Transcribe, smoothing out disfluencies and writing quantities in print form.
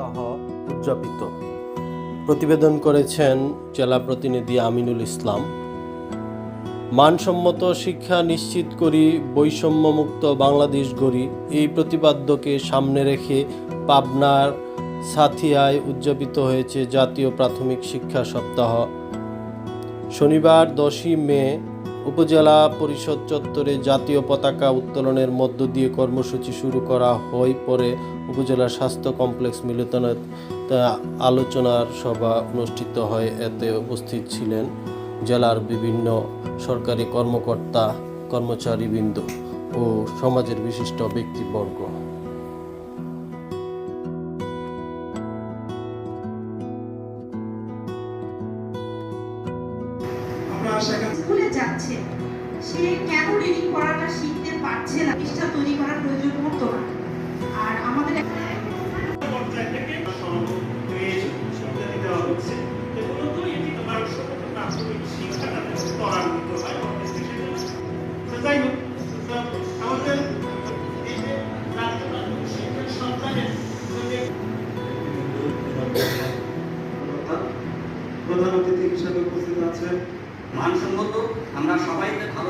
সপ্তাহ উদযাপিত। প্রতিবেদন করেছেন জেলা প্রতিনিধি আমিনুল ইসলাম। মানসম্মত শিক্ষা নিশ্চিত করি, বৈষম্যমুক্ত বাংলাদেশ গড়ি, এই প্রতিপাদ্যকে সামনে রেখে পাবনার সাথিয়ায় উদযাপিত হয়েছে জাতীয় প্রাথমিক শিক্ষা সপ্তাহ। শনিবার 10ই মে উপজেলা পরিষদ চত্বরে জাতীয় পতাকা উত্তোলনের মধ্য দিয়ে কর্মসূচি শুরু করা হয়। পরে উপজেলা স্বাস্থ্য কমপ্লেক্স মিলনায়তনে আলোচনার সভা অনুষ্ঠিত হয়। এতে উপস্থিত ছিলেন জেলার বিভিন্ন সরকারি কর্মকর্তা, কর্মচারীবৃন্দ ও সমাজের বিশিষ্ট ব্যক্তিবর্গ। স্কুলে যাচ্ছে, সে কেন রিডিং পড়াটা শিখতে পারছে না, পৃষ্ঠা তৈরি করার প্রয়োজন হতো না। আর আমাদের প্রধান অতিথি হিসেবে উপস্থিত আছেন। মানসম্মত আমরা সবাইকে ভালো